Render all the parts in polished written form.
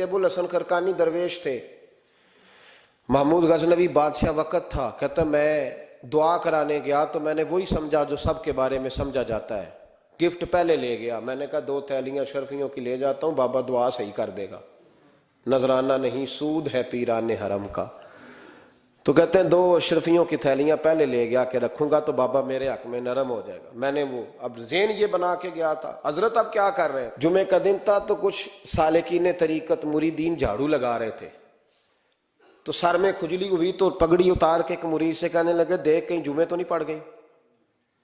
ابو الحسن خرقانی درویش تھے، محمود غزنوی بادشاہ وقت تھا، کہتا میں دعا کرانے گیا تو میں نے وہی سمجھا جو سب کے بارے میں سمجھا جاتا ہے، گفٹ پہلے لے گیا، میں نے کہا 2 تھیلیاں شرفیوں کی لے جاتا ہوں، بابا دعا صحیح کر دے گا، نذرانہ نہیں سود ہے پیران حرم کا۔ تو کہتے ہیں 2 اشرفیوں کی تھیلیاں پہلے لے گیا کہ رکھوں گا تو بابا میرے حق میں نرم ہو جائے گا۔ میں نے وہ اب ذہن یہ بنا کے گیا تھا، حضرت اب کیا کر رہے ہیں، جمعے کا دن تھا تو کچھ سالکین طریقت مریدین جھاڑو لگا رہے تھے، تو سر میں کھجلی ہوئی تو پگڑی اتار کے ایک مرید سے کہنے لگے دیکھ کہیں جمعے تو نہیں پڑ گئی؟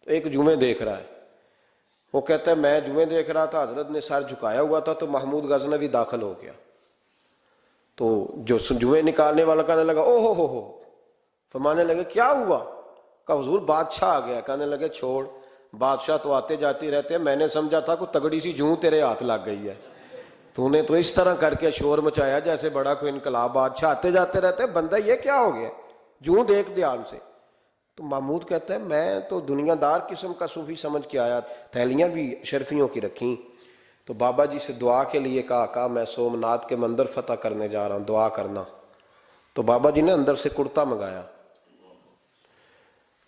تو ایک جمعے دیکھ رہا ہے، وہ کہتا ہے میں جمعے دیکھ رہا تھا، حضرت نے سر جھکایا ہوا تھا تو محمود غزنوی داخل ہو گیا، تو جو جمعے نکالنے والا کہنے لگا او ہو، فرمانے لگے کیا ہوا؟ کہا حضور بادشاہ آ گیا۔ کہنے لگے چھوڑ، بادشاہ تو آتے جاتے رہتے ہیں، میں نے سمجھا تھا کوئی تگڑی سی جوں تیرے ہاتھ لگ گئی ہے، تو نے تو اس طرح کر کے شور مچایا جیسے بڑا کوئی انقلاب، بادشاہ آتے جاتے رہتے ہیں، بندہ یہ کیا ہو گیا، جوں دیکھ دھیان سے۔ تو محمود کہتا ہے میں تو دنیا دار قسم کا صوفی سمجھ کے آیا، تھیلیاں بھی شرفیوں کی رکھیں، تو بابا جی سے دعا کے لیے کہا میں سومناتھ کے مندر فتح کرنے جا رہا ہوں، دعا کرنا۔ تو بابا جی نے اندر سے کرتا منگایا،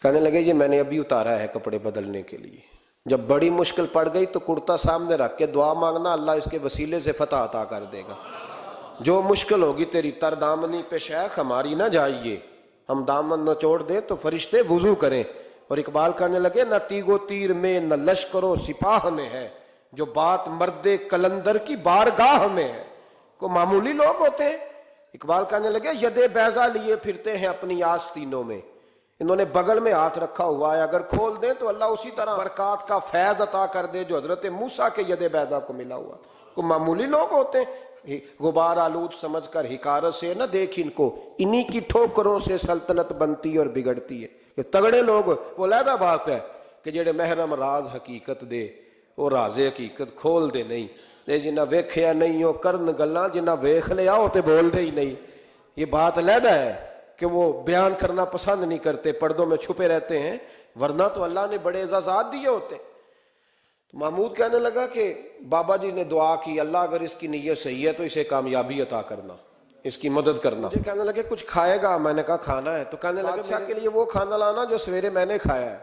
کہنے لگے یہ میں نے ابھی اتارا ہے کپڑے بدلنے کے لیے، جب بڑی مشکل پڑ گئی تو کرتا سامنے رکھ کے دعا مانگنا، اللہ اس کے وسیلے سے فتح عطا کر دے گا۔ جو مشکل ہوگی تیری تر دامنی پہ شیخ ہماری نہ جائیے، ہم دامن نہ چھوڑ دیں تو فرشتے وضو کریں۔ اور اقبال کہنے لگے نہ تیگ و تیر میں نہ لشکر و سپاہ میں ہے، جو بات مرد کلندر کی بارگاہ میں ہے۔ کو معمولی لوگ ہوتے ہیں، اقبال کہنے لگے ید بیضا لیے پھرتے ہیں اپنی آستینوں میں، انہوں نے بغل میں ہاتھ رکھا ہوا ہے، اگر کھول دیں تو اللہ اسی طرح برکات کا فیض عطا کر دے جو حضرت موسیٰ کے ید بیضا کو ملا ہوا۔ کو معمولی لوگ ہوتے ہیں، غبار آلود سمجھ کر حکارت سے نہ دیکھ ان کو، انہی کی ٹھوکروں سے سلطنت بنتی اور بگڑتی ہے۔ یہ تگڑے لوگ وہ علیحدہ بات ہے کہ جڑے محرم راز حقیقت دے وہ راز حقیقت کھول دے نہیں، تے جنہ ویکھیا نہیں ہو کرن گلاں، جنہ ویکھ لیا ہو تے بول دے ہی نہیں۔ یہ بات علیحدہ ہے کہ وہ بیان کرنا پسند نہیں کرتے، پردوں میں چھپے رہتے ہیں، ورنہ تو اللہ نے بڑے اعزازات دیے ہوتے۔ تو محمود کہنے لگا کہ بابا جی نے دعا کی اللہ اگر اس کی نیت صحیح ہے تو اسے کامیابی عطا کرنا، اس کی مدد کرنا۔ مجھے کہنے لگے کچھ کھائے گا؟ میں نے کہا کھانا ہے۔ تو کہنے لگے بادشاہ کے لیے وہ کھانا لانا جو سویرے میں نے کھایا ہے۔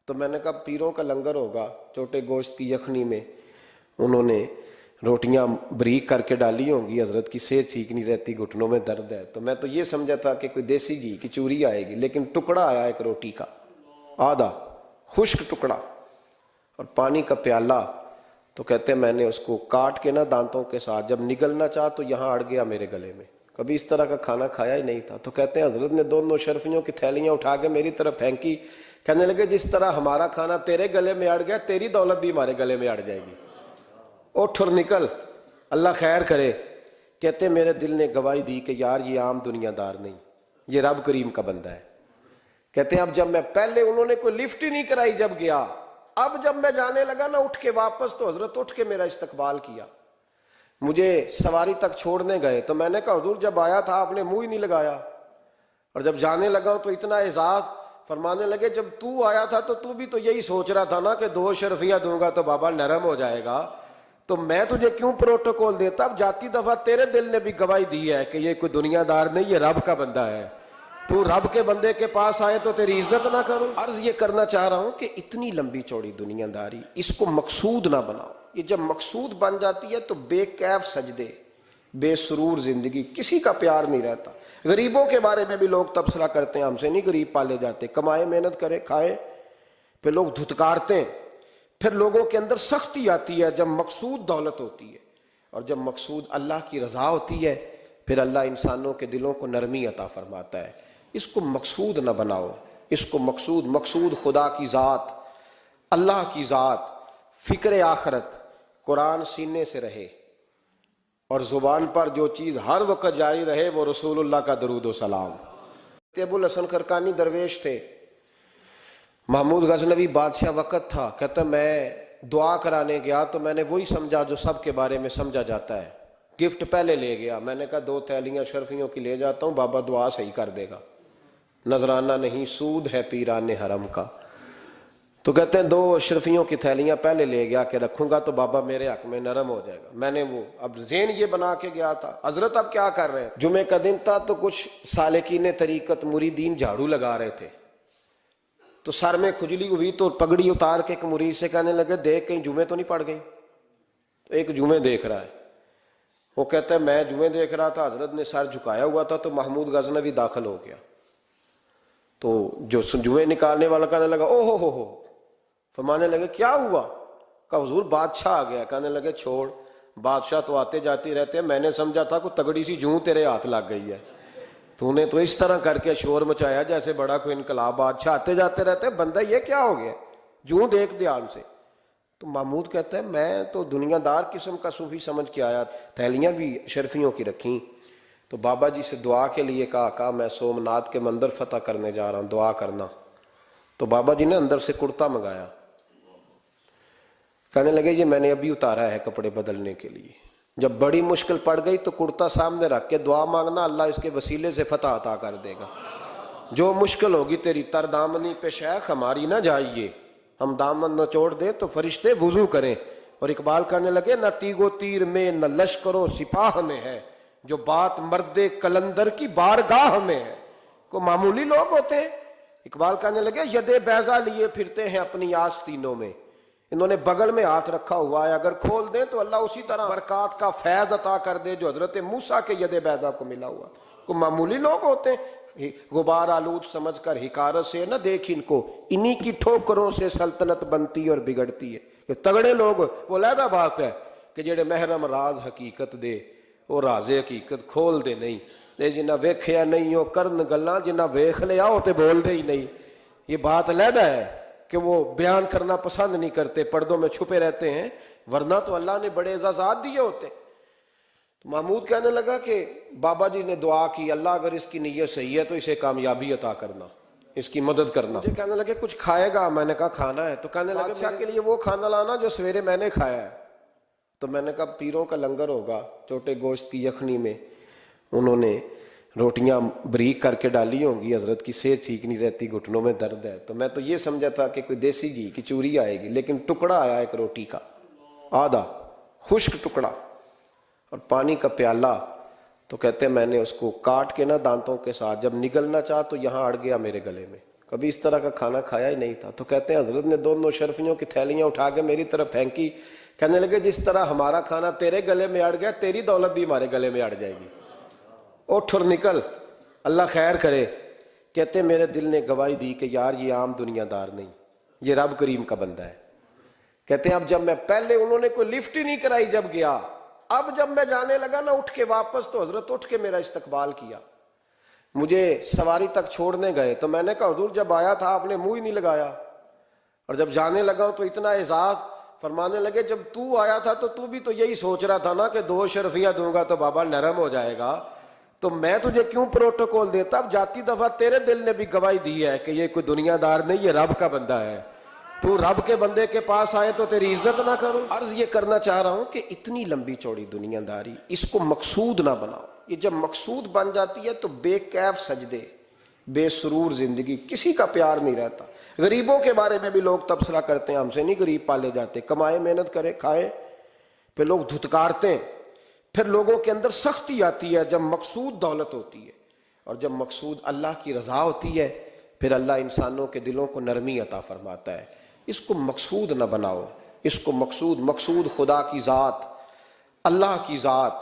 تو میں نے کہا پیروں کا لنگر ہوگا، چھوٹے گوشت کی یخنی میں انہوں نے روٹیاں بریک کر کے ڈالی ہوں گی، حضرت کی صحت ٹھیک نہیں رہتی، گھٹنوں میں درد ہے، تو میں تو یہ سمجھا تھا کہ کوئی دیسی گھی کی چوری آئے گی، لیکن ٹکڑا آیا ایک روٹی کا، آدھا خشک ٹکڑا اور پانی کا پیالہ۔ تو کہتے ہیں میں نے اس کو کاٹ کے نہ دانتوں کے ساتھ، جب نگلنا چاہ تو یہاں اڑ گیا میرے گلے میں، کبھی اس طرح کا کھانا کھایا ہی نہیں تھا۔ تو کہتے ہیں حضرت نے 2 شرفیوں کی تھیلیاں اٹھا کے میری طرف پھینکی، کہنے لگے جس طرح ہمارا کھانا تیرے گلے میں اڑ گیا، تیری دولت بھی ہمارے گلے میں اڑ جائے گی، اٹھ اور نکل، اللہ خیر کرے۔ کہتے میرے دل نے گواہی دی کہ یار یہ عام دنیا دار نہیں، یہ رب کریم کا بندہ ہے۔ کہتے ہیں اب جب میں پہلے انہوں نے کوئی لفٹ ہی نہیں کرائی جب گیا، اب جب میں جانے لگا نا اٹھ کے واپس، تو حضرت اٹھ کے میرا استقبال کیا، مجھے سواری تک چھوڑنے گئے۔ تو میں نے کہا حضور جب آیا تھا آپ نے منہ ہی نہیں لگایا، اور جب جانے لگا تو اتنا اعزاز۔ فرمانے لگے جب تو آیا تھا تو بھی تو یہی سوچ رہا تھا نا کہ 2 شرفیاں دوں گا تو بابا نرم ہو جائے گا، تو میں تجھے کیوں پروٹوکول دیتا؟ اب جاتی دفعہ تیرے دل نے بھی گواہی دی ہے کہ یہ کوئی دنیا دار نہیں، یہ رب کا بندہ ہے، تو رب کے بندے کے پاس آئے تو تیری عزت نہ کروں؟ عرض یہ کرنا چاہ رہا ہوں کہ اتنی لمبی چوڑی دنیا داری اس کو مقصود نہ بناؤ، یہ جب مقصود بن جاتی ہے تو بے کیف سجدے، بے سرور زندگی، کسی کا پیار نہیں رہتا۔ غریبوں کے بارے میں بھی لوگ تبصرہ کرتے ہیں، ہم سے نہیں غریب پالے جاتے، کمائے محنت کرے کھائے، پھر لوگ دھتکارتے ہیں۔ پھر لوگوں کے اندر سختی آتی ہے جب مقصود دولت ہوتی ہے، اور جب مقصود اللہ کی رضا ہوتی ہے پھر اللہ انسانوں کے دلوں کو نرمی عطا فرماتا ہے۔ اس کو مقصود نہ بناؤ، اس کو مقصود خدا کی ذات، اللہ کی ذات، فکر آخرت، قرآن سینے سے رہے، اور زبان پر جو چیز ہر وقت جاری رہے وہ رسول اللہ کا درود و سلام۔ ابو الحسن خرقانی درویش تھے، محمود غزنوی بادشاہ وقت تھا، کہتا میں دعا کرانے گیا تو میں نے وہی سمجھا جو سب کے بارے میں سمجھا جاتا ہے، گفٹ پہلے لے گیا، میں نے کہا 2 تھیلیاں شرفیوں کی لے جاتا ہوں، بابا دعا صحیح کر دے گا، نذرانہ نہیں سود ہے پیران حرم کا۔ تو کہتے ہیں 2 اشرفیوں کی تھیلیاں پہلے لے گیا کہ رکھوں گا تو بابا میرے حق میں نرم ہو جائے گا. میں نے وہ اب ذہن یہ بنا کے گیا تھا. حضرت اب کیا کر رہے ہیں؟ جمعے کا دن تھا تو کچھ سالکین طریقت مریدین جھاڑو لگا رہے تھے. تو سر میں کھجلی ہوئی تو پگڑی اتار کے ایک مرید سے کہنے لگے دیکھ کہیں جمعے تو نہیں پڑ گئی. تو ایک جمعے دیکھ رہا ہے. وہ کہتا ہے میں جمعے دیکھ رہا تھا. حضرت نے سر جھکایا ہوا تھا تو محمود غزنوی داخل ہو گیا. تو جو جمعے نکالنے والا کہنے لگا او ہو. فرمانے لگے کیا ہوا؟ کہ حضور بادشاہ آ گیا. کہنے لگے چھوڑ، بادشاہ تو آتے جاتے رہتے ہیں، میں نے سمجھا تھا کوئی تگڑی سی جوں تیرے ہاتھ لگ گئی ہے. تو نے تو اس طرح کر کے شور مچایا جیسے بڑا کوئی انقلاب. بادشاہ آتے جاتے رہتے، بندہ یہ کیا ہو گیا؟ جوں دیکھ دھیان سے. تو محمود کہتا ہے میں تو دنیا دار قسم کا صوفی سمجھ کے آیا. تھیلیاں بھی شرفیوں کی رکھیں. تو بابا جی سے دعا کے لیے کہا میں سومناتھ کے مندر فتح کرنے جا رہا ہوں، دعا کرنا. تو بابا جی نے اندر سے کرتا منگایا. کہنے لگے یہ میں نے ابھی اتارا ہے کپڑے بدلنے کے لیے. جب بڑی مشکل پڑ گئی تو کرتا سامنے رکھ کے دعا مانگنا، اللہ اس کے وسیلے سے فتح عطا کر دے گا. جو مشکل ہوگی تیری تر دامنی پہ شیخ ہماری نہ جائیے، ہم دامن نہ چھوڑ دے تو فرشتے وضو کریں. اور اقبال کہنے لگے نہ تیگ و تیر میں نہ لشکر و سپاہ میں ہے، جو بات مرد کلندر کی بارگاہ میں ہے. کو معمولی لوگ ہوتے ہیں. اقبال کہنے لگے ید بیضا لیے پھرتے ہیں اپنی آستینوں میں، انہوں نے بغل میں ہاتھ رکھا ہوا ہے، اگر کھول دیں تو اللہ اسی طرح برکات کا فیض عطا کر دے جو حضرت موسیٰ کے ید بیضا کو ملا ہوا. کو معمولی لوگ ہوتے ہیں. غبار آلود سمجھ کر حکارت سے نہ دیکھ ان کو، انہی کی ٹھوکروں سے سلطنت بنتی اور بگڑتی ہے. یہ تگڑے لوگ وہ علیحدہ بات ہے کہ جڑے محرم راز حقیقت دے وہ راز حقیقت کھول دے نہیں. جنہ ویکھیا نہیں ہو کرن گلاں، جنہ ویکھ لیا ہو تے بول دے ہی نہیں. یہ بات علیحدہ ہے کہ وہ بیان کرنا پسند نہیں کرتے، پردوں میں چھپے رہتے ہیں، ورنہ تو اللہ نے بڑے اعزازات دیے ہوتے. تو محمود کہنے لگا کہ بابا جی نے دعا کی اللہ اگر اس کی نیت صحیح ہے تو اسے کامیابی عطا کرنا، اس کی مدد کرنا. مجھے کہنے لگے کچھ کھائے گا؟ میں نے کہا کھانا ہے. تو کہنے لگے بادشاہ کے لیے وہ کھانا لانا جو سویرے میں نے کھایا ہے. تو میں نے کہا پیروں کا لنگر ہوگا، چھوٹے گوشت کی یخنی میں انہوں نے روٹیاں بریک کر کے ڈالی ہوں گی. حضرت کی صحت ٹھیک نہیں رہتی، گھٹنوں میں درد ہے. تو میں تو یہ سمجھا تھا کہ کوئی دیسی گھی کی چوری آئے گی، لیکن ٹکڑا آیا ایک روٹی کا، آدھا خشک ٹکڑا اور پانی کا پیالہ. تو کہتے ہیں میں نے اس کو کاٹ کے نا دانتوں کے ساتھ جب نگلنا چاہا تو یہاں اڑ گیا میرے گلے میں. کبھی اس طرح کا کھانا کھایا ہی نہیں تھا. تو کہتے ہیں حضرت نے دونوں شرفیوں کی تھیلیاں اٹھا کے میری طرف پھینکی. کہنے لگے جس طرح ہمارا کھانا تیرے گلے میں اڑ گیا، تیری دولت بھی ہمارے گلے میں اڑ جائے گی. اٹھ اور نکل، اللہ خیر کرے. کہتے میرے دل نے گواہی دی کہ یار یہ عام دنیا دار نہیں، یہ رب کریم کا بندہ ہے. کہتے ہیں اب جب میں پہلے انہوں نے کوئی لفٹ ہی نہیں کرائی جب گیا، اب جب میں جانے لگا نا اٹھ کے واپس تو حضرت اٹھ کے میرا استقبال کیا. مجھے سواری تک چھوڑنے گئے تو میں نے کہا حضور جب آیا تھا آپ نے منہ ہی نہیں لگایا، اور جب جانے لگا تو اتنا اعزاز. فرمانے لگے جب تو آیا تھا تو بھی تو یہی سوچ رہا تھا نا کہ 2 شرفیاں دوں گا تو بابا نرم ہو جائے گا، تو میں تجھے کیوں پروٹوکول دیتا. اب جاتی دفعہ تیرے دل نے بھی گواہی دی ہے کہ یہ کوئی دنیا دار نہیں، یہ رب کا بندہ ہے. تو رب کے بندے کے پاس آئے تو تیری عزت نہ کروں. عرض یہ کرنا چاہ رہا ہوں کہ اتنی لمبی چوڑی دنیا داری اس کو مقصود نہ بناؤ. یہ جب مقصود بن جاتی ہے تو بے کیف سجدے، بے سرور زندگی، کسی کا پیار نہیں رہتا. غریبوں کے بارے میں بھی لوگ تبصرہ کرتے ہیں، ہم سے نہیں غریب پالے جاتے، کمائے محنت کرے کھائے. پھر لوگ دھتکارتے ہیں. پھر لوگوں کے اندر سختی آتی ہے جب مقصود دولت ہوتی ہے، اور جب مقصود اللہ کی رضا ہوتی ہے پھر اللہ انسانوں کے دلوں کو نرمی عطا فرماتا ہے. اس کو مقصود نہ بناؤ، اس کو مقصود خدا کی ذات، اللہ کی ذات،